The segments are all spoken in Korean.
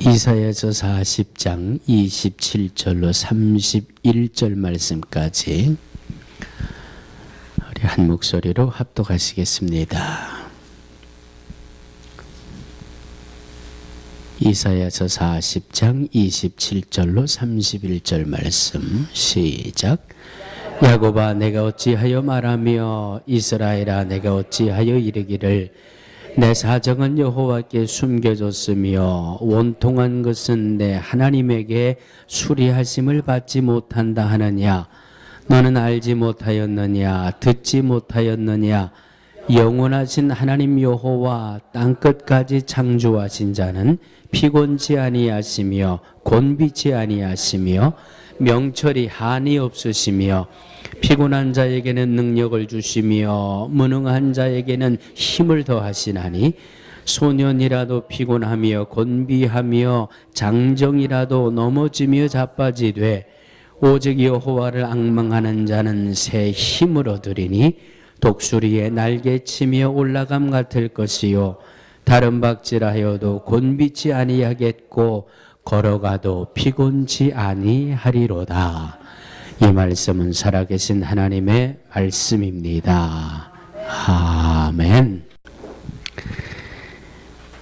이사야서 40장 27절로 31절 말씀까지 우리 한 목소리로 합독하시겠습니다. 이사야서 40장 27절로 31절 말씀 시작. 야곱아 내가 어찌하여 말하며 이스라엘아 내가 어찌하여 이르기를 내 사정은 여호와께 숨겨졌으며 원통한 것은 내 하나님에게 수리하심을 받지 못한다 하느냐. 너는 알지 못하였느냐 듣지 못하였느냐. 영원하신 하나님 여호와 땅끝까지 창조하신 자는 피곤치 아니하시며 곤비치 아니하시며 명철이 한이 없으시며 피곤한 자에게는 능력을 주시며 무능한 자에게는 힘을 더하시나니 소년이라도 피곤하며 곤비하며 장정이라도 넘어지며 자빠지되 오직 여호와를 앙망하는 자는 새 힘을 얻으리니 독수리의 날개치며 올라감 같을 것이요 다른 박질하여도 곤비치 아니하겠고 걸어가도 피곤치 아니하리로다. 이 말씀은 살아계신 하나님의 말씀입니다. 아멘.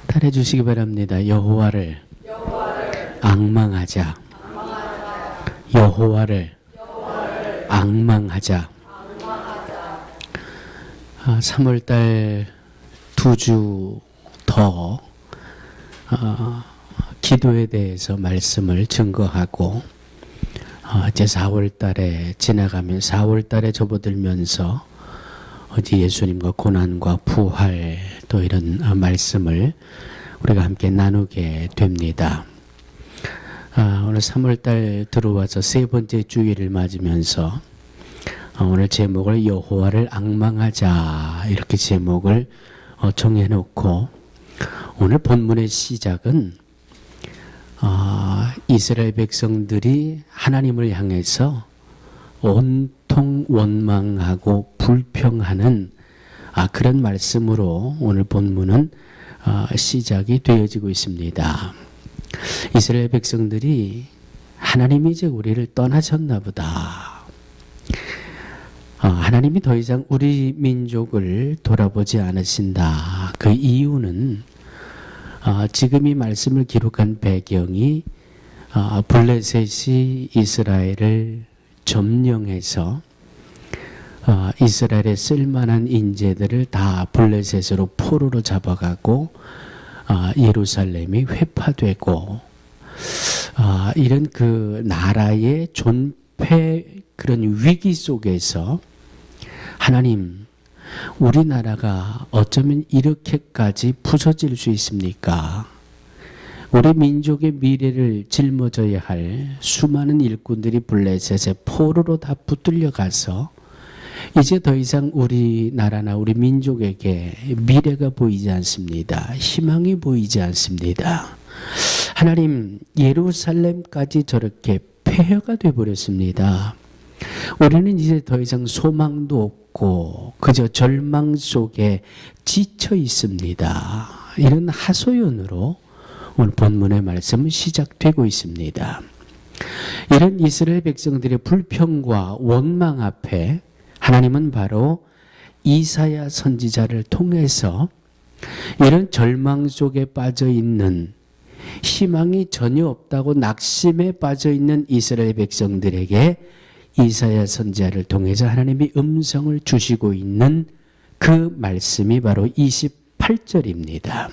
따라해 주시기 바랍니다. 여호와를 앙망하자. 여호와를 앙망하자. 3월달 2주 더 기도에 대해서 말씀을 증거하고 이제 4월달에 지나가면 4월달에 접어들면서 어제 예수님과 고난과 부활 또 이런 말씀을 우리가 함께 나누게 됩니다. 오늘 3월달 들어와서 세 번째 주일을 맞으면서 오늘 제목을 여호와를 앙망하자 이렇게 제목을 정해놓고 오늘 본문의 시작은 이스라엘 백성들이 하나님을 향해서 온통 원망하고 불평하는 그런 말씀으로 오늘 본문은 시작이 되어지고 있습니다. 이스라엘 백성들이 하나님이 이제 우리를 떠나셨나 보다. 하나님이 더 이상 우리 민족을 돌아보지 않으신다. 그 이유는 지금 이 말씀을 기록한 배경이 블레셋이 이스라엘을 점령해서 이스라엘의 쓸만한 인재들을 다 블레셋으로 포로로 잡아가고 예루살렘이 회파되고 이런 그 나라의 존폐 그런 위기 속에서 하나님 우리나라가 어쩌면 이렇게까지 부서질 수 있습니까? 우리 민족의 미래를 짊어져야 할 수많은 일꾼들이 블레셋의 포로로 다 붙들려 가서 이제 더 이상 우리나라나 우리 민족에게 미래가 보이지 않습니다. 희망이 보이지 않습니다. 하나님 예루살렘까지 저렇게 폐허가 되어버렸습니다. 우리는 이제 더 이상 소망도 없고 그저 절망 속에 지쳐 있습니다. 이런 하소연으로 오늘 본문의 말씀은 시작되고 있습니다. 이런 이스라엘 백성들의 불평과 원망 앞에 하나님은 바로 이사야 선지자를 통해서 이런 절망 속에 빠져 있는 희망이 전혀 없다고 낙심에 빠져 있는 이스라엘 백성들에게 이사야 선지자를 통해서 하나님이 음성을 주시고 있는 그 말씀이 바로 28절입니다.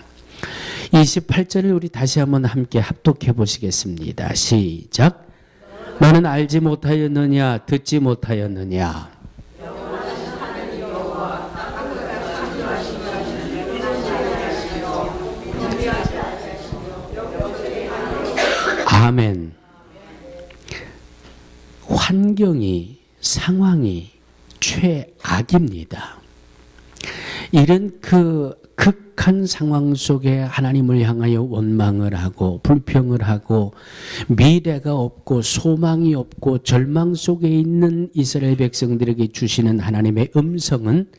28절을 우리 다시 한번 함께 합독해 보시겠습니다. 시작. 너는 알지 못하였느냐 듣지 못하였느냐. 아멘. 환경이 상황이 최악입니다. 이런 그 극한 상황 속에 하나님을 향하여 원망을 하고 불평을 하고 미래가 없고 소망이 없고 절망 속에 있는 이스라엘 백성들에게 주시는 하나님의 음성은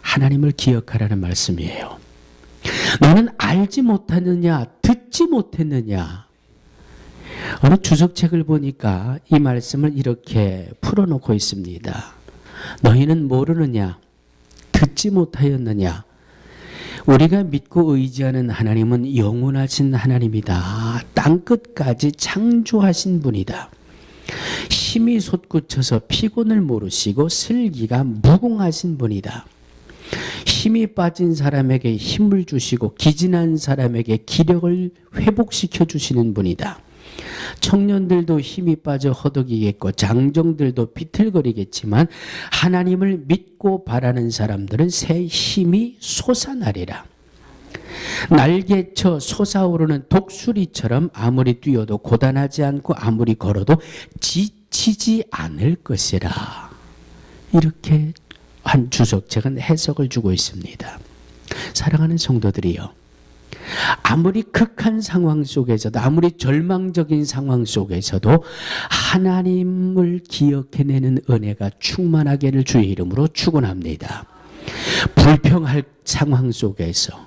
하나님을 기억하라는 말씀이에요. 너는 알지 못하느냐, 듣지 못했느냐. 어느 주석책을 보니까 이 말씀을 이렇게 풀어놓고 있습니다. 너희는 모르느냐, 듣지 못하였느냐. 우리가 믿고 의지하는 하나님은 영원하신 하나님이다. 땅끝까지 창조하신 분이다. 힘이 솟구쳐서 피곤을 모르시고 슬기가 무궁하신 분이다. 힘이 빠진 사람에게 힘을 주시고 기진한 사람에게 기력을 회복시켜 주시는 분이다. 청년들도 힘이 빠져 허덕이겠고 장정들도 비틀거리겠지만 하나님을 믿고 바라는 사람들은 새 힘이 솟아나리라. 날개쳐 솟아오르는 독수리처럼 아무리 뛰어도 고단하지 않고 아무리 걸어도 지치지 않을 것이라. 이렇게 한 주석책은 해석을 주고 있습니다. 사랑하는 성도들이요, 아무리 극한 상황 속에서도, 아무리 절망적인 상황 속에서도 하나님을 기억해내는 은혜가 충만하기를 주의 이름으로 축원합니다. 불평할 상황 속에서,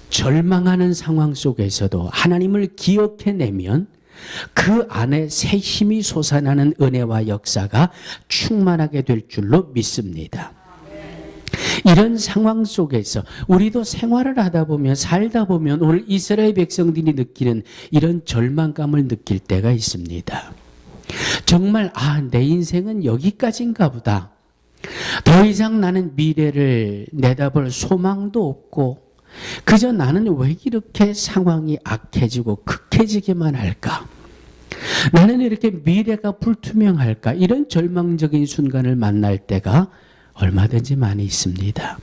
절망하는 상황 속에서도 하나님을 기억해내면 그 안에 새 힘이 솟아나는 은혜와 역사가 충만하게 될 줄로 믿습니다. 이런 상황 속에서 우리도 생활을 하다 보면, 살다 보면 오늘 이스라엘 백성들이 느끼는 이런 절망감을 느낄 때가 있습니다. 정말 내 인생은 여기까지인가 보다. 더 이상 나는 미래를 내다볼 소망도 없고 그저 나는 왜 이렇게 상황이 악해지고 극해지기만 할까? 나는 이렇게 미래가 불투명할까? 이런 절망적인 순간을 만날 때가 얼마든지 많이 있습니다.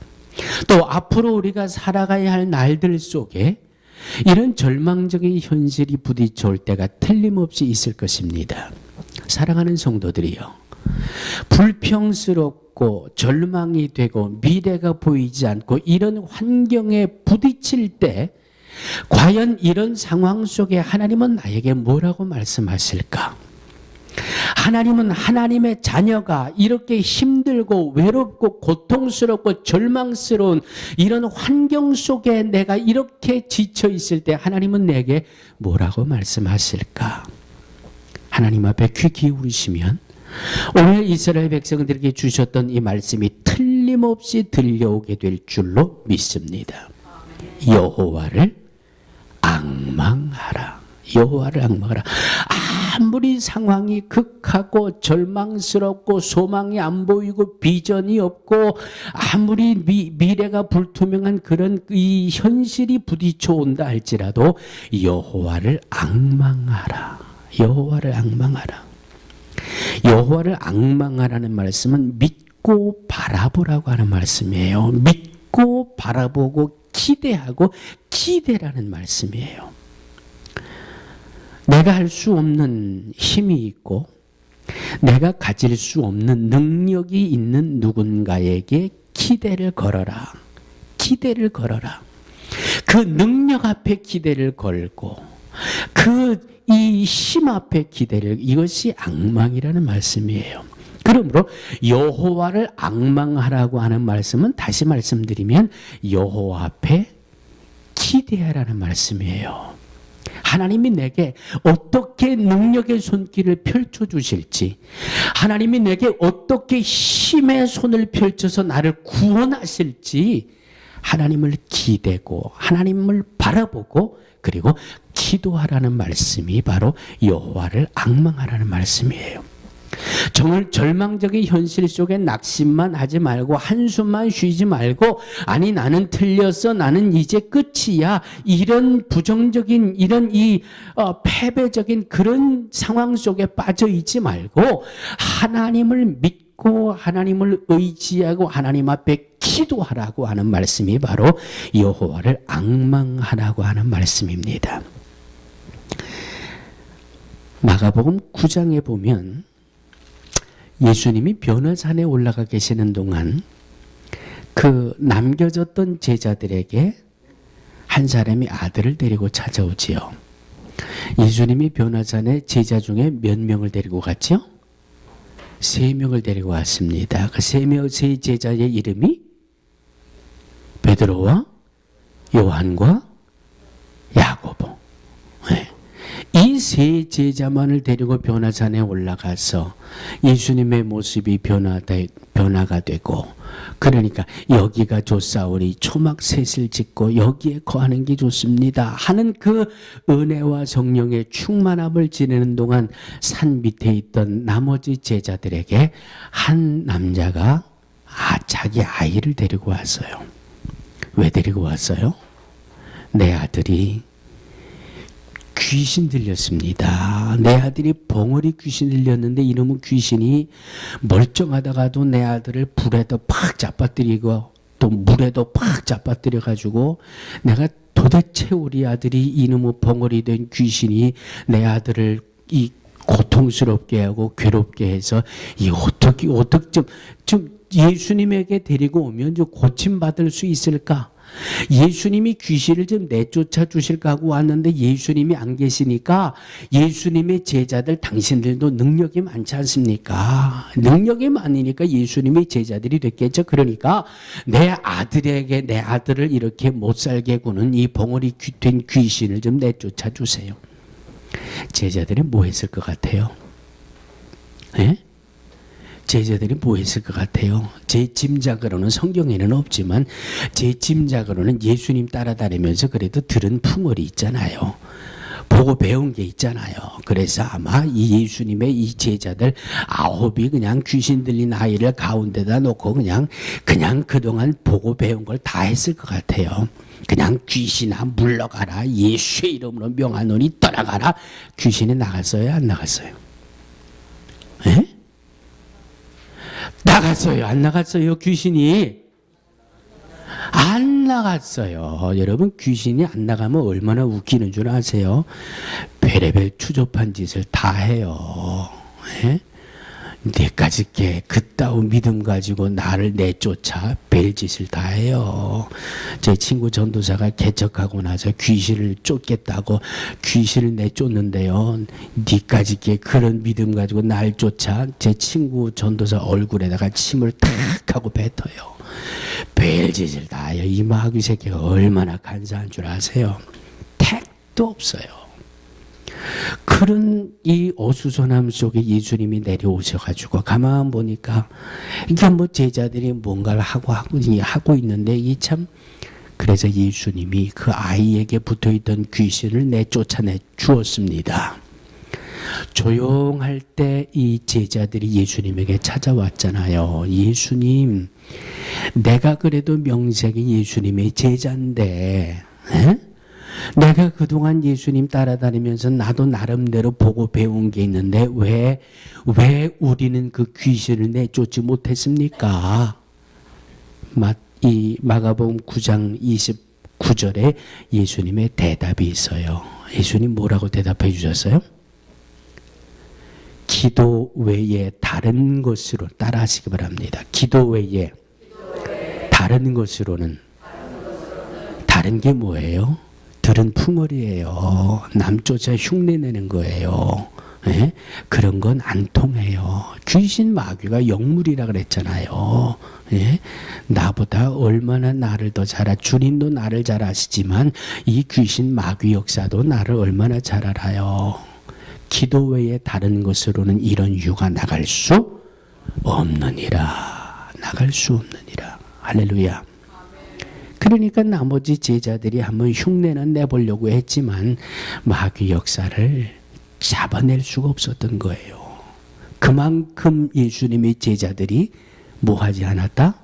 또 앞으로 우리가 살아가야 할 날들 속에 이런 절망적인 현실이 부딪혀올 때가 틀림없이 있을 것입니다. 사랑하는 성도들이요, 불평스럽고 절망이 되고 미래가 보이지 않고 이런 환경에 부딪힐 때 과연 이런 상황 속에 하나님은 나에게 뭐라고 말씀하실까? 하나님은 하나님의 자녀가 이렇게 힘들고 외롭고 고통스럽고 절망스러운 이런 환경 속에 내가 이렇게 지쳐 있을 때 하나님은 내게 뭐라고 말씀하실까? 하나님 앞에 귀 기울이시면 오늘 이스라엘 백성들에게 주셨던 이 말씀이 틀림없이 들려오게 될 줄로 믿습니다. 여호와를 앙망하라. 여호와를 앙망하라. 아무리 상황이 극하고 절망스럽고 소망이 안 보이고 비전이 없고 아무리 미래가 불투명한 그런 이 현실이 부딪혀 온다 할지라도 여호와를 앙망하라. 여호와를 앙망하라. 여호와를 앙망하라는 말씀은 믿고 바라보라고 하는 말씀이에요. 믿고 바라보고 기대하고 기대라는 말씀이에요. 내가 할 수 없는 힘이 있고 내가 가질 수 없는 능력이 있는 누군가에게 기대를 걸어라. 기대를 걸어라. 그 능력 앞에 기대를 걸고 그 이 힘 앞에 기대를, 이것이 앙망이라는 말씀이에요. 그러므로 여호와를 앙망하라고 하는 말씀은 다시 말씀드리면 여호와 앞에 기대하라는 말씀이에요. 하나님이 내게 어떻게 능력의 손길을 펼쳐주실지, 하나님이 내게 어떻게 힘의 손을 펼쳐서 나를 구원하실지 하나님을 기대고 하나님을 바라보고 그리고 기도하라는 말씀이 바로 여호와를 앙망하라는 말씀이에요. 정말 절망적인 현실 속에 낙심만 하지 말고 한숨만 쉬지 말고 아니 나는 틀렸어, 나는 이제 끝이야, 이런 부정적인 이런 패배적인 그런 상황 속에 빠져 있지 말고 하나님을 믿고 하나님을 의지하고 하나님 앞에 기도하라고 하는 말씀이 바로 여호와를 앙망하라고 하는 말씀입니다. 마가복음 9장에 보면 예수님이 변화산에 올라가 계시는 동안 그 남겨졌던 제자들에게 한 사람이 아들을 데리고 찾아오지요. 예수님이 변화산에 제자 중에 몇 명을 데리고 갔죠? 3명을 데리고 왔습니다. 그 세 제자의 이름이 베드로와 요한과 야고보. 네. 이 세 제자만을 데리고 변화산에 올라가서 예수님의 모습이 변화가 되고, 그러니까 여기가 좋사오니 초막셋을 짓고 여기에 거하는 게 좋습니다 하는 그 은혜와 성령의 충만함을 지내는 동안 산 밑에 있던 나머지 제자들에게 한 남자가 자기 아이를 데리고 왔어요. 왜 데리고 왔어요? 내 아들이 귀신 들렸습니다. 내 아들이 벙어리 귀신 들렸는데 이놈의 귀신이 멀쩡하다가도 내 아들을 불에도 팍 잡아뜨리고 또 물에도 팍 잡아뜨려 가지고, 내가 도대체 우리 아들이 이놈의 벙어리 된 귀신이 내 아들을 이 고통스럽게 하고 괴롭게 해서 이 어떻게 좀 예수님에게 데리고 오면 좀 고침받을 수 있을까? 예수님이 귀신을 좀 내쫓아 주실까 하고 왔는데 예수님이 안 계시니까 예수님의 제자들 당신들도 능력이 많지 않습니까? 능력이 많으니까 예수님의 제자들이 됐겠죠. 그러니까 내 아들을 이렇게 못 살게 구는 이 벙어리 된 귀신을 좀 내쫓아 주세요. 제자들이 뭐 했을 것 같아요? 예? 제자들이 뭐 했을 것 같아요? 제 짐작으로는, 성경에는 없지만 제 짐작으로는 예수님 따라다니면서 그래도 들은 풍월이 있잖아요. 보고 배운 게 있잖아요. 그래서 아마 이 예수님의 이 제자들 9이 그냥 귀신 들린 아이를 가운데다 놓고 그냥 그동안 보고 배운 걸 다 했을 것 같아요. 그냥 귀신아 물러가라, 예수의 이름으로 명하노니 떠나가라. 귀신이 나갔어요, 안 나갔어요? 예? 나갔어요, 안 나갔어요? 귀신이 안 나갔어요. 여러분, 귀신이 안 나가면 얼마나 웃기는 줄 아세요? 별의별 추접한 짓을 다 해요. 예? 내까지 게 그따위 믿음 가지고 나를 내쫓아 별짓을 다 해요. 제 친구 전도사가 개척하고 나서 귀신을 쫓겠다고 귀신을 내쫓는데요, 니까지 게 그런 믿음 가지고 날 쫓아. 제 친구 전도사 얼굴에다가 침을 탁 하고 뱉어요. 별짓을 다 해요. 이 마귀 새끼가 얼마나 간사한 줄 아세요? 택도 없어요. 그런 이 어수선함 속에 예수님이 내려오셔가지고 가만 보니까 이게 뭐 제자들이 뭔가를 하고 있는데, 이 참, 그래서 예수님이 그 아이에게 붙어있던 귀신을 내쫓아내 주었습니다. 조용할 때 이 제자들이 예수님에게 찾아왔잖아요. 예수님, 내가 그래도 명색이 예수님의 제자인데, 에? 내가 그동안 예수님 따라다니면서 나도 나름대로 보고 배운 게 있는데 왜 우리는 그 귀신을 내쫓지 못했습니까? 이 마가복음 9장 29절에 예수님의 대답이 있어요. 예수님 뭐라고 대답해 주셨어요? 기도 외에 다른 것으로, 따라하시기 바랍니다. 기도 외에 다른 것으로는, 다른 게 뭐예요? 들은 풍월이에요. 남조차 흉내내는 거예요. 예? 그런 건 안 통해요. 귀신 마귀가 영물이라 그랬잖아요. 예? 나보다 얼마나 나를 더 주님도 나를 잘 아시지만 이 귀신 마귀 역사도 나를 얼마나 잘 알아요. 기도 외에 다른 것으로는 이런 유가 나갈 수 없느니라. 나갈 수 없느니라. 할렐루야. 그러니까 나머지 제자들이 한번 흉내는 내보려고 했지만 마귀 역사를 잡아낼 수가 없었던 거예요. 그만큼 예수님의 제자들이 뭐 하지 않았다?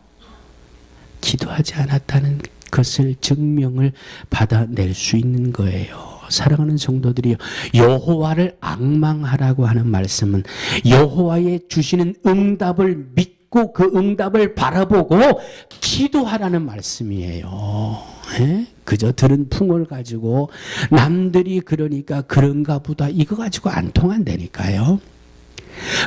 기도하지 않았다는 것을 증명을 받아낼 수 있는 거예요. 사랑하는 성도들이요, 여호와를 앙망하라고 하는 말씀은 여호와의 주시는 응답을 믿고 그 응답을 바라보고 기도하라는 말씀이에요. 예? 그저 들은 풍을 가지고 남들이 그러니까 그런가 보다 이거 가지고 안 통한다니까요.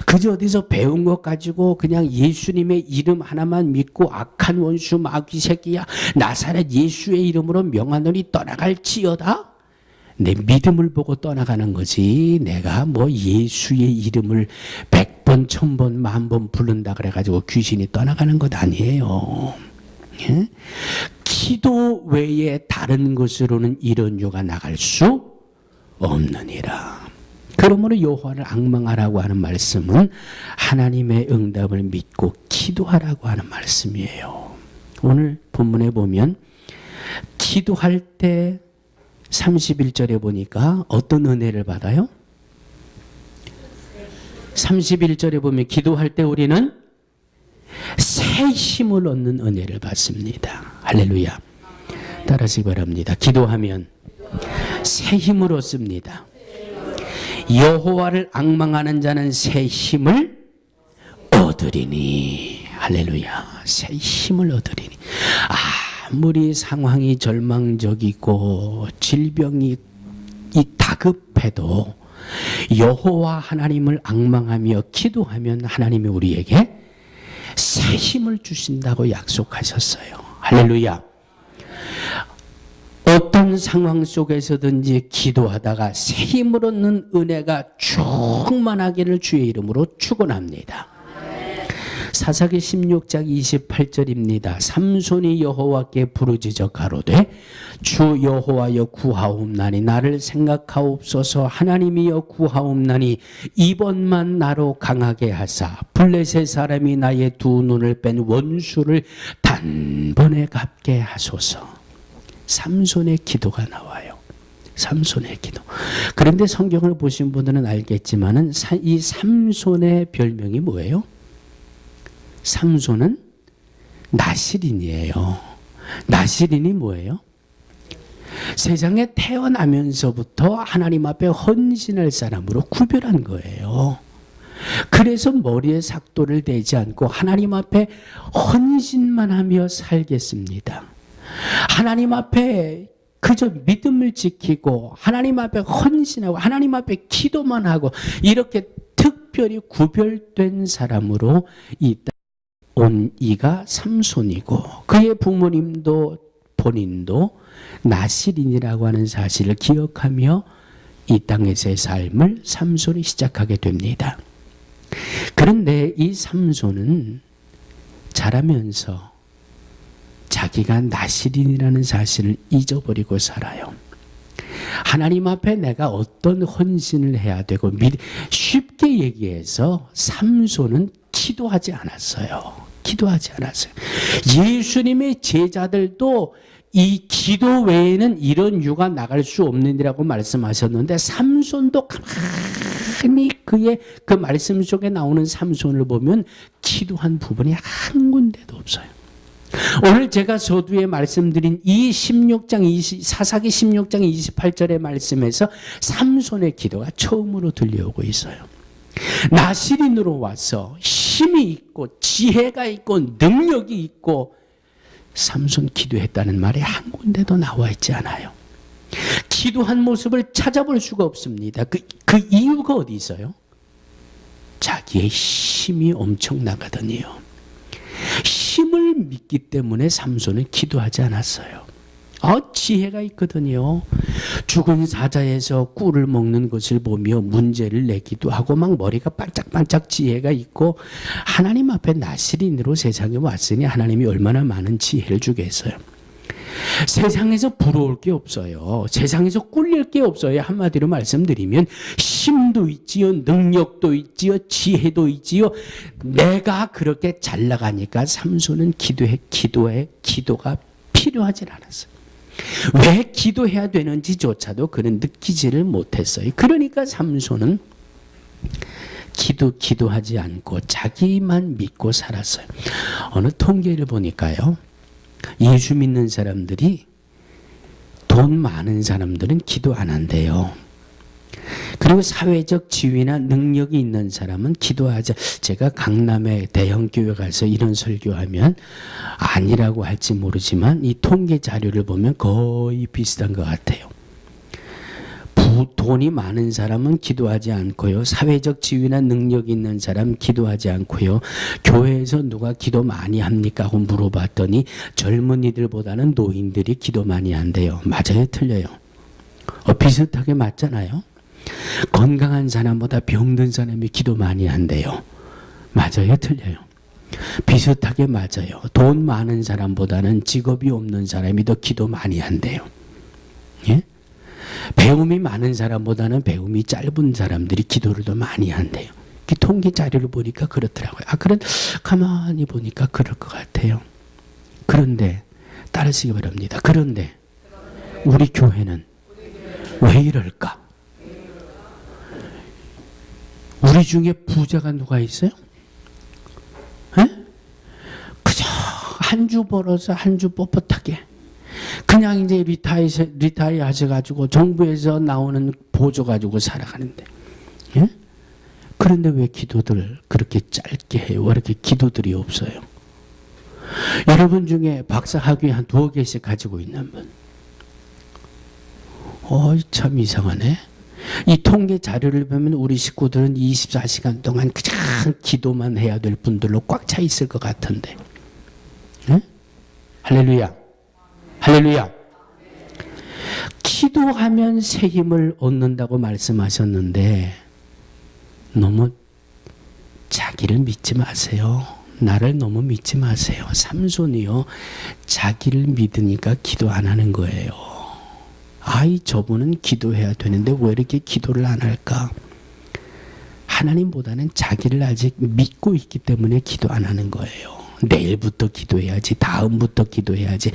그저 어디서 배운 것 가지고 그냥 예수님의 이름 하나만 믿고 악한 원수 마귀 새끼야 나사렛 예수의 이름으로 명하노니 떠나갈지어다. 내 믿음을 보고 떠나가는 거지, 내가 뭐 예수의 이름을 100번, 1000번, 10,000번 부른다 그래가지고 귀신이 떠나가는 것 아니에요. 예? 기도 외에 다른 것으로는 이런 유가 나갈 수 없느니라. 그러므로 여호와를 앙망하라고 하는 말씀은 하나님의 응답을 믿고 기도하라고 하는 말씀이에요. 오늘 본문에 보면 기도할 때 31절에 보니까 어떤 은혜를 받아요? 31절에 보면 기도할 때 우리는 새 힘을 얻는 은혜를 받습니다. 할렐루야. 따라하시기 바랍니다. 기도하면 새 힘을 얻습니다. 여호와를 앙망하는 자는 새 힘을 얻으리니. 할렐루야. 새 힘을 얻으리니. 아무리 상황이 절망적이고 질병이 다급해도 여호와 하나님을 앙망하며 기도하면 하나님이 우리에게 새 힘을 주신다고 약속하셨어요. 할렐루야. 어떤 상황 속에서든지 기도하다가 새 힘을 얻는 은혜가 충만하기를 주의 이름으로 축원합니다. 사사기 16장 28절입니다. 삼손이 여호와께 부르짖어 가로되 주 여호와여 구하옵나니 나를 생각하옵소서. 하나님이여 구하옵나니 이번만 나로 강하게 하사 블레셋 사람이 나의 두 눈을 뺀 원수를 단번에 갚게 하소서. 삼손의 기도가 나와요. 삼손의 기도. 그런데 성경을 보신 분들은 알겠지만은 이 삼손의 별명이 뭐예요? 삼손은 나실인이에요. 나실인이 뭐예요? 세상에 태어나면서부터 하나님 앞에 헌신할 사람으로 구별한 거예요. 그래서 머리에 삭도를 대지 않고 하나님 앞에 헌신만 하며 살겠습니다. 하나님 앞에 그저 믿음을 지키고 하나님 앞에 헌신하고 하나님 앞에 기도만 하고 이렇게 특별히 구별된 사람으로 온 이가 삼손이고 그의 부모님도 본인도 나실인이라고 하는 사실을 기억하며 이 땅에서의 삶을 삼손이 시작하게 됩니다. 그런데 이 삼손은 자라면서 자기가 나실인이라는 사실을 잊어버리고 살아요. 하나님 앞에 내가 어떤 헌신을 해야 되고 쉽게 얘기해서 삼손은 기도하지 않았어요. 기도하지 않았어요. 예수님의 제자들도 이 기도 외에는 이런 유가 나갈 수 없느니라고 말씀하셨는데 삼손도 가만히 그의 그 말씀 속에 나오는 삼손을 보면 기도한 부분이 한 군데도 없어요. 오늘 제가 서두에 말씀드린 이 사사기 16장 28절의 말씀에서 삼손의 기도가 처음으로 들려오고 있어요. 나실인으로 와서 힘이 있고 지혜가 있고 능력이 있고 삼손 기도했다는 말이 한 군데도 나와 있지 않아요. 기도한 모습을 찾아볼 수가 없습니다. 그 이유가 어디 있어요? 자기의 힘이 엄청나거든요. 힘을 믿기 때문에 삼손은 기도하지 않았어요. 지혜가 있거든요. 죽은 사자에서 꿀을 먹는 것을 보며 문제를 내기도 하고 막 머리가 반짝반짝 지혜가 있고 하나님 앞에 나실인으로 세상에 왔으니 하나님이 얼마나 많은 지혜를 주겠어요. 세상에서 부러울 게 없어요. 세상에서 꿀릴 게 없어요. 한마디로 말씀드리면 힘도 있지요, 능력도 있지요, 지혜도 있지요. 내가 그렇게 잘 나가니까 삼손은 기도가 필요하지 않았어요. 왜 기도해야 되는지조차도 그는 느끼지를 못했어요. 그러니까 삼손은 기도하지 않고 자기만 믿고 살았어요. 어느 통계를 보니까요, 예수 믿는 사람들이 돈 많은 사람들은 기도 안 한대요. 그리고 사회적 지위나 능력이 있는 사람은 기도하지. 제가 강남의 대형 교회 가서 이런 설교하면 아니라고 할지 모르지만 이 통계 자료를 보면 거의 비슷한 것 같아요. 돈이 많은 사람은 기도하지 않고요. 사회적 지위나 능력이 있는 사람 기도하지 않고요. 교회에서 누가 기도 많이 합니까? 하고 물어봤더니 젊은이들보다는 노인들이 기도 많이 한대요. 맞아요? 틀려요? 비슷하게 맞잖아요? 건강한 사람보다 병든 사람이 기도 많이 한대요. 맞아요? 틀려요? 비슷하게 맞아요. 돈 많은 사람보다는 직업이 없는 사람이 더 기도 많이 한대요. 예? 배움이 많은 사람보다는 배움이 짧은 사람들이 기도를 더 많이 한대요. 통계 자료를 보니까 그렇더라고요. 가만히 보니까 그럴 것 같아요. 그런데 따르시기 바랍니다. 그런데 우리 교회는 왜 이럴까? 우리 중에 부자가 누가 있어요? 에? 그저 한 주 벌어서 한 주 뻣뻣하게 그냥 이제 리타이 하셔가지고 정부에서 나오는 보조 가지고 살아가는데, 예? 그런데 왜 기도들 그렇게 짧게 해요? 왜 이렇게 기도들이 없어요? 여러분 중에 박사 학위 한 2개씩 가지고 있는 분, 참 이상하네. 이 통계 자료를 보면 우리 식구들은 24시간 동안 그냥 기도만 해야 될 분들로 꽉 차 있을 것 같은데, 예? 할렐루야. 할렐루야. 기도하면 새 힘을 얻는다고 말씀하셨는데 너무 자기를 믿지 마세요. 나를 너무 믿지 마세요. 삼손이요, 자기를 믿으니까 기도 안 하는 거예요. 저분은 기도해야 되는데 왜 이렇게 기도를 안 할까? 하나님보다는 자기를 아직 믿고 있기 때문에 기도 안 하는 거예요. 내일부터 기도해야지, 다음부터 기도해야지,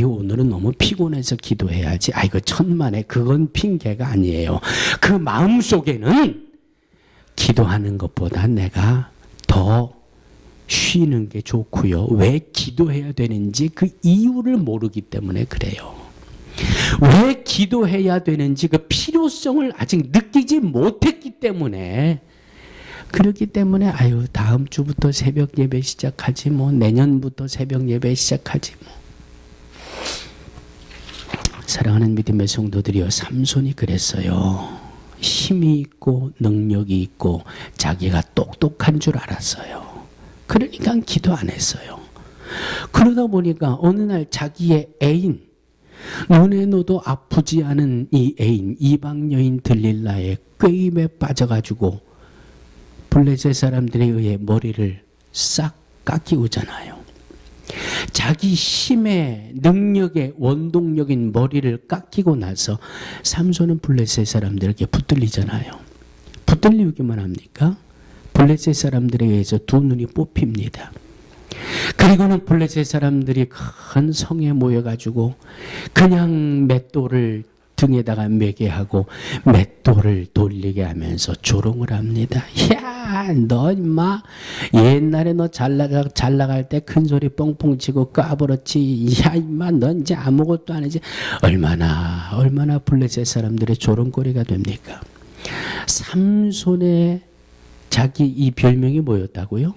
오늘은 너무 피곤해서 기도해야지, 천만에, 그건 핑계가 아니에요. 그 마음속에는 기도하는 것보다 내가 더 쉬는 게 좋고요. 왜 기도해야 되는지 그 이유를 모르기 때문에 그래요. 왜 기도해야 되는지 그 필요성을 아직 느끼지 못했기 때문에, 그렇기 때문에 다음 주부터 새벽 예배 시작하지 뭐, 내년부터 새벽 예배 시작하지 뭐. 사랑하는 믿음의 성도들이요, 삼손이 그랬어요. 힘이 있고 능력이 있고 자기가 똑똑한 줄 알았어요. 그러니까 기도 안 했어요. 그러다 보니까 어느 날 자기의 애인, 눈에 넣어도 아프지 않은 이 애인, 이방 여인 들릴라의 꾀임에 빠져가지고 블레셋 사람들에 의해 머리를 싹 깎이우잖아요. 자기 힘의 능력의 원동력인 머리를 깎이고 나서 삼손은 블레셋 사람들에게 붙들리잖아요. 붙들리기만 합니까? 블레셋 사람들에 의해서 2눈이 뽑힙니다. 그리고는 블레셋 사람들이 큰 성에 모여가지고 그냥 맷돌을 등에다가 매게 하고 맷돌을 돌리게 하면서 조롱을 합니다. 야, 너 임마 옛날에 너 잘 나갈 때 큰 소리 뻥뻥 치고 까불었지. 야, 임마 너 이제 아무것도 아니지. 얼마나 블레셋 사람들의 조롱거리가 됩니까? 삼손의 자기 이 별명이 뭐였다고요?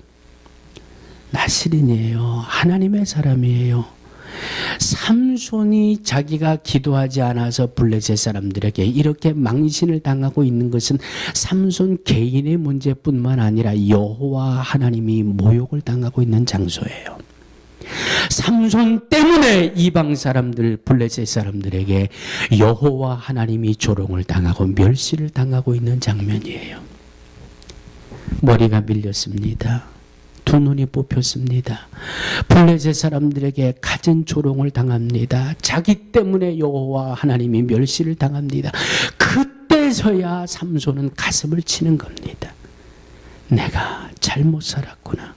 나실인이에요. 하나님의 사람이에요. 삼손이 자기가 기도하지 않아서 블레셋 사람들에게 이렇게 망신을 당하고 있는 것은 삼손 개인의 문제뿐만 아니라 여호와 하나님이 모욕을 당하고 있는 장소예요. 삼손 때문에 이방 사람들, 블레셋 사람들에게 여호와 하나님이 조롱을 당하고 멸시를 당하고 있는 장면이에요. 머리가 밀렸습니다. 2눈이 뽑혔습니다. 블레셋 사람들에게 갖은 조롱을 당합니다. 자기 때문에 여호와 하나님이 멸시를 당합니다. 그때서야 삼손은 가슴을 치는 겁니다. 내가 잘못 살았구나.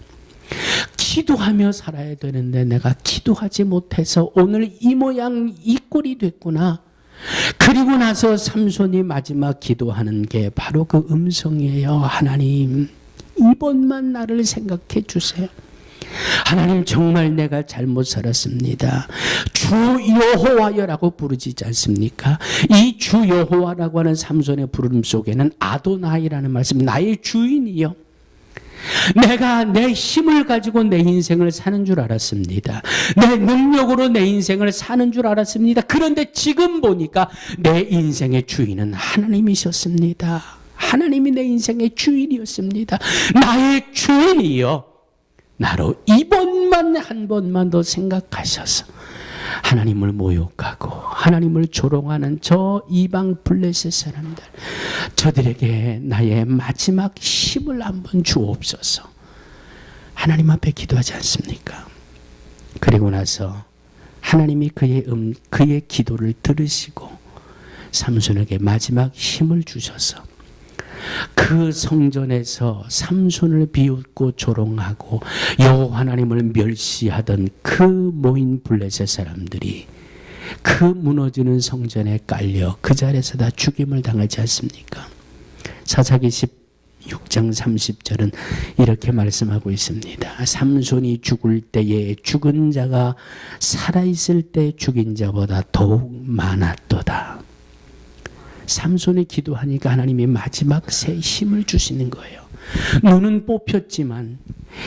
기도하며 살아야 되는데 내가 기도하지 못해서 오늘 이 모양 이 꼴이 됐구나. 그리고 나서 삼손이 마지막 기도하는 게 바로 그 음성이에요. 하나님, 이번만 나를 생각해 주세요. 하나님, 정말 내가 잘못 살았습니다. 주 여호와여라고 부르지 않습니까? 이 주 여호와라고 하는 삼손의 부름 속에는 아도나이라는 말씀, 나의 주인이요, 내가 내 힘을 가지고 내 인생을 사는 줄 알았습니다. 내 능력으로 내 인생을 사는 줄 알았습니다. 그런데 지금 보니까 내 인생의 주인은 하나님이셨습니다. 하나님이 내 인생의 주인이었습니다. 나의 주인이요, 나로 이번만 한 번만 더 생각하셔서 하나님을 모욕하고 하나님을 조롱하는 저 이방 블레셋 사람들, 저들에게 나의 마지막 힘을 한번 주옵소서. 하나님 앞에 기도하지 않습니까? 그리고 나서 하나님이 그의 기도를 들으시고 삼손에게 마지막 힘을 주셔서 그 성전에서 삼손을 비웃고 조롱하고 여호와 하나님을 멸시하던 그 모인 블레셋 사람들이 그 무너지는 성전에 깔려 그 자리에서 다 죽임을 당하지 않습니까? 사사기 16장 30절은 이렇게 말씀하고 있습니다. 삼손이 죽을 때에 죽은 자가 살아있을 때 죽인 자보다 더욱 많았도다. 삼손이 기도하니까 하나님이 마지막 새 힘을 주시는 거예요. 눈은 뽑혔지만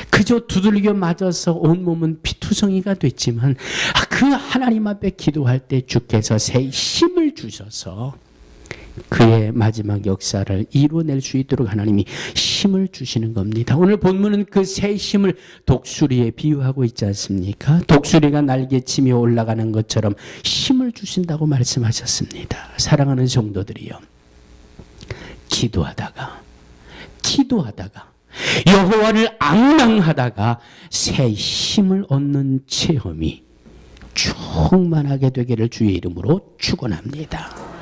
그저 두들겨 맞아서 온몸은 피투성이가 됐지만 그 하나님 앞에 기도할 때 주께서 새 힘을 주셔서 그의 마지막 역사를 이루어낼 수 있도록 하나님이 힘을 주시는 겁니다. 오늘 본문은 그 새 힘을 독수리에 비유하고 있지 않습니까? 독수리가 날개치며 올라가는 것처럼 힘을 주신다고 말씀하셨습니다. 사랑하는 성도들이요, 기도하다가 여호와를 앙랑하다가 새 힘을 얻는 체험이 충만하게 되기를 주의 이름으로 축원합니다.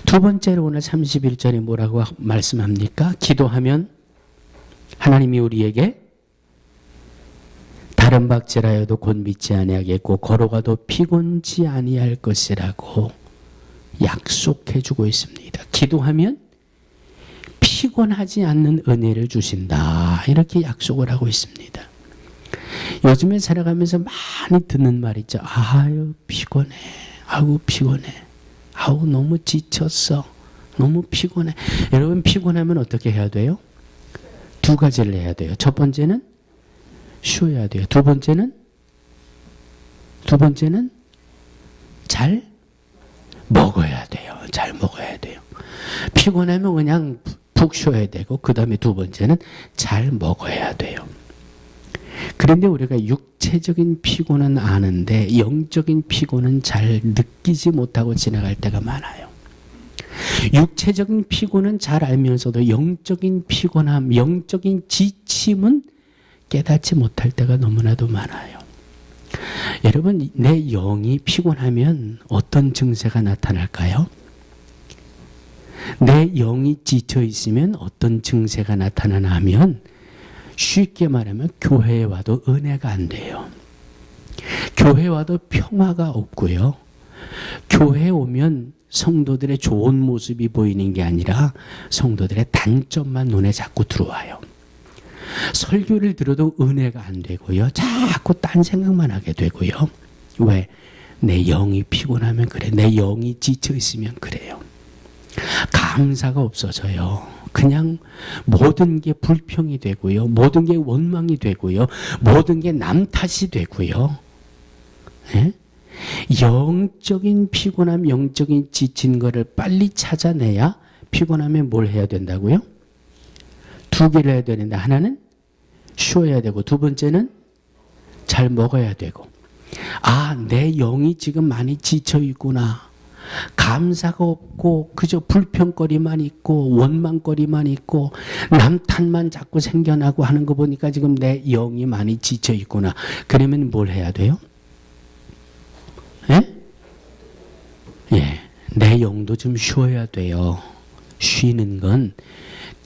두 번째로 오늘 31절에 뭐라고 말씀합니까? 기도하면 하나님이 우리에게 다른 박질하여도 곧 믿지 아니하겠고 걸어가도 피곤치 아니할 것이라고 약속해 주고 있습니다. 기도하면 피곤하지 않는 은혜를 주신다, 이렇게 약속을 하고 있습니다. 요즘에 살아가면서 많이 듣는 말 있죠. 아유 피곤해, 아우 피곤해, 아우 너무 지쳤어, 너무 피곤해. 여러분, 피곤하면 어떻게 해야 돼요? 두 가지를 해야 돼요. 첫 번째는 쉬어야 돼요. 두 번째는 잘 먹어야 돼요. 잘 먹어야 돼요. 피곤하면 그냥 푹 쉬어야 되고, 그 다음에 두 번째는 잘 먹어야 돼요. 그런데 우리가 육체적인 피곤은 아는데 영적인 피곤은 잘 느끼지 못하고 지나갈 때가 많아요. 육체적인 피곤은 잘 알면서도 영적인 피곤함, 영적인 지침은 깨닫지 못할 때가 너무나도 많아요. 여러분, 내 영이 피곤하면 어떤 증세가 나타날까요? 내 영이 지쳐 있으면 어떤 증세가 나타나나 하면, 쉽게 말하면 교회에 와도 은혜가 안 돼요. 교회에 와도 평화가 없고요. 교회에 오면 성도들의 좋은 모습이 보이는 게 아니라 성도들의 단점만 눈에 자꾸 들어와요. 설교를 들어도 은혜가 안 되고요. 자꾸 딴 생각만 하게 되고요. 왜? 내 영이 피곤하면 그래. 내 영이 지쳐 있으면 그래요. 감사가 없어져요. 그냥 모든 게 불평이 되고요. 모든 게 원망이 되고요. 모든 게 남 탓이 되고요. 예? 영적인 피곤함, 영적인 지친 거를 빨리 찾아내야 피곤하면 뭘 해야 된다고요? 두 개를 해야 되는데, 하나는 쉬어야 되고, 두 번째는 잘 먹어야 되고. 아, 내 영이 지금 많이 지쳐 있구나. 감사가 없고 그저 불평거리만 있고 원망거리만 있고 남 탓만 자꾸 생겨나고 하는 거 보니까 지금 내 영이 많이 지쳐 있구나. 그러면 뭘 해야 돼요? 예? 예, 내 영도 좀 쉬어야 돼요. 쉬는 건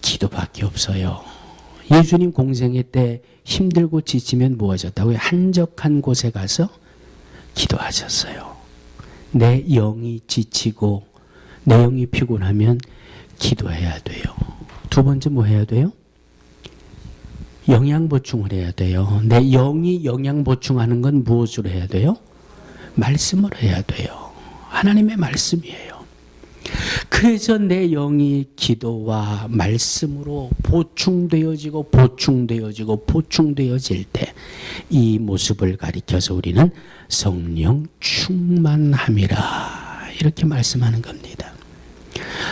기도밖에 없어요. 예수님 공생애 때 힘들고 지치면 뭐 하셨다고요? 한적한 곳에 가서 기도하셨어요. 내 영이 지치고 내 영이 피곤하면 기도해야 돼요. 두 번째 뭐 해야 돼요? 영양 보충을 해야 돼요. 내 영이 영양 보충하는 건 무엇으로 해야 돼요? 말씀으로 해야 돼요. 하나님의 말씀이에요. 그래서 내 영이 기도와 말씀으로 보충되어지고 보충되어질 때 이 모습을 가리켜서 우리는 성령 충만함이라 이렇게 말씀하는 겁니다.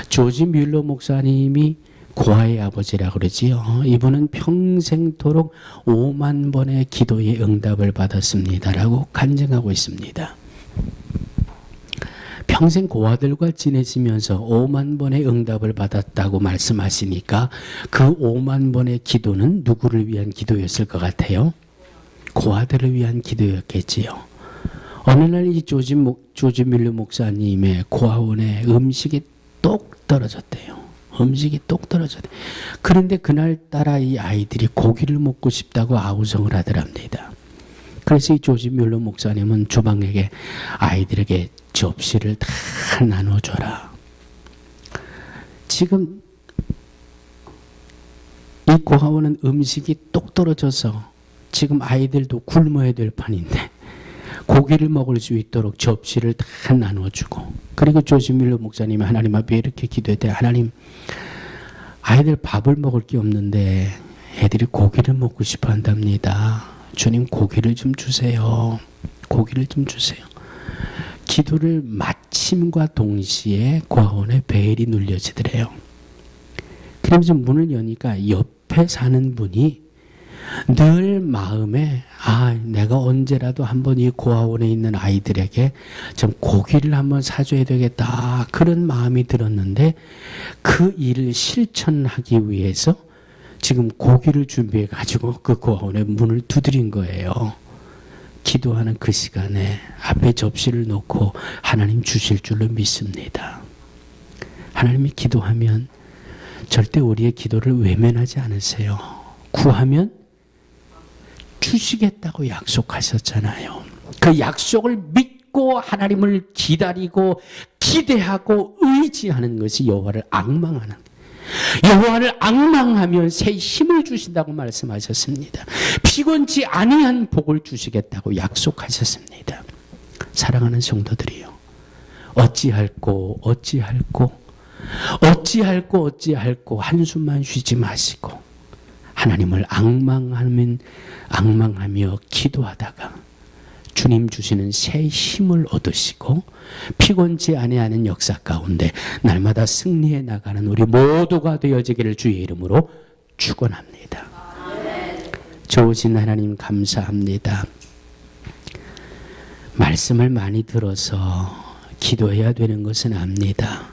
조지 뮬러 목사님이 고아의 아버지라 그러지요. 이분은 평생토록 5만 번의 기도의 응답을 받았습니다라고 간증하고 있습니다. 평생 고아들과 지내시면서 5만 번의 응답을 받았다고 말씀하시니까 그 5만 번의 기도는 누구를 위한 기도였을 것 같아요? 고아들을 위한 기도였겠지요. 어느 날 이 조지 밀러 목사님의 고아원에 음식이 똑 떨어졌대요. 음식이 똑 떨어졌대요. 그런데 그날따라 이 아이들이 고기를 먹고 싶다고 아우성을 하더랍니다. 그래서 이 조지 밀러 목사님은 주방에게 아이들에게 접시를 다 나눠줘라. 지금 이 고아원은 음식이 똑 떨어져서 지금 아이들도 굶어야 될 판인데 고기를 먹을 수 있도록 접시를 다 나눠주고, 그리고 조지 밀러 목사님이 하나님 앞에 이렇게 기도했대. 하나님, 아이들 밥을 먹을 게 없는데 애들이 고기를 먹고 싶어 한답니다. 주님, 고기를 좀 주세요. 고기를 좀 주세요. 기도를 마침과 동시에 고아원에 베일이 눌려지더래요. 그러면서 문을 여니까 옆에 사는 분이 늘 마음에 내가 언제라도 한번 이 고아원에 있는 아이들에게 좀 고기를 한번 사줘야 되겠다, 그런 마음이 들었는데 그 일을 실천하기 위해서 지금 고기를 준비해 가지고 그 고아원에 문을 두드린 거예요. 기도하는 그 시간에 앞에 접시를 놓고 하나님 주실 줄로 믿습니다. 하나님이 기도하면 절대 우리의 기도를 외면하지 않으세요. 구하면 주시겠다고 약속하셨잖아요. 그 약속을 믿고 하나님을 기다리고 기대하고 의지하는 것이 여호와를 앙망하는, 여호와를 앙망하면 새 힘을 주신다고 말씀하셨습니다. 피곤치 아니한 복을 주시겠다고 약속하셨습니다. 사랑하는 성도들이요, 어찌할꼬 한숨만 쉬지 마시고 하나님을 앙망하며 기도하다가 주님 주시는 새 힘을 얻으시고 피곤치 아니하는 역사 가운데 날마다 승리해 나가는 우리 모두가 되어지기를 주의 이름으로 축원합니다. 좋으신 하나님 감사합니다. 말씀을 많이 들어서 기도해야 되는 것은 압니다.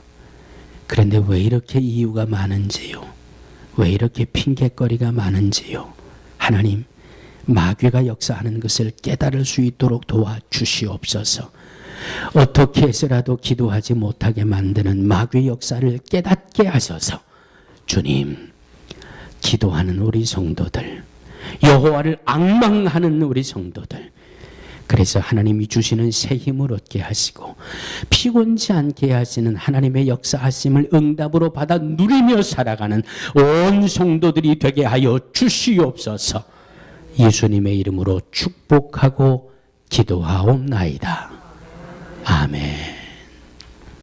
그런데 왜 이렇게 이유가 많은지요? 왜 이렇게 핑계거리가 많은지요? 하나님, 마귀가 역사하는 것을 깨달을 수 있도록 도와주시옵소서. 어떻게 해서라도 기도하지 못하게 만드는 마귀의 역사를 깨닫게 하셔서 주님, 기도하는 우리 성도들, 여호와를 앙망하는 우리 성도들, 그래서 하나님이 주시는 새 힘을 얻게 하시고 피곤치 않게 하시는 하나님의 역사하심을 응답으로 받아 누리며 살아가는 온 성도들이 되게 하여 주시옵소서. 예수님의 이름으로 축복하고 기도하옵나이다. 아멘.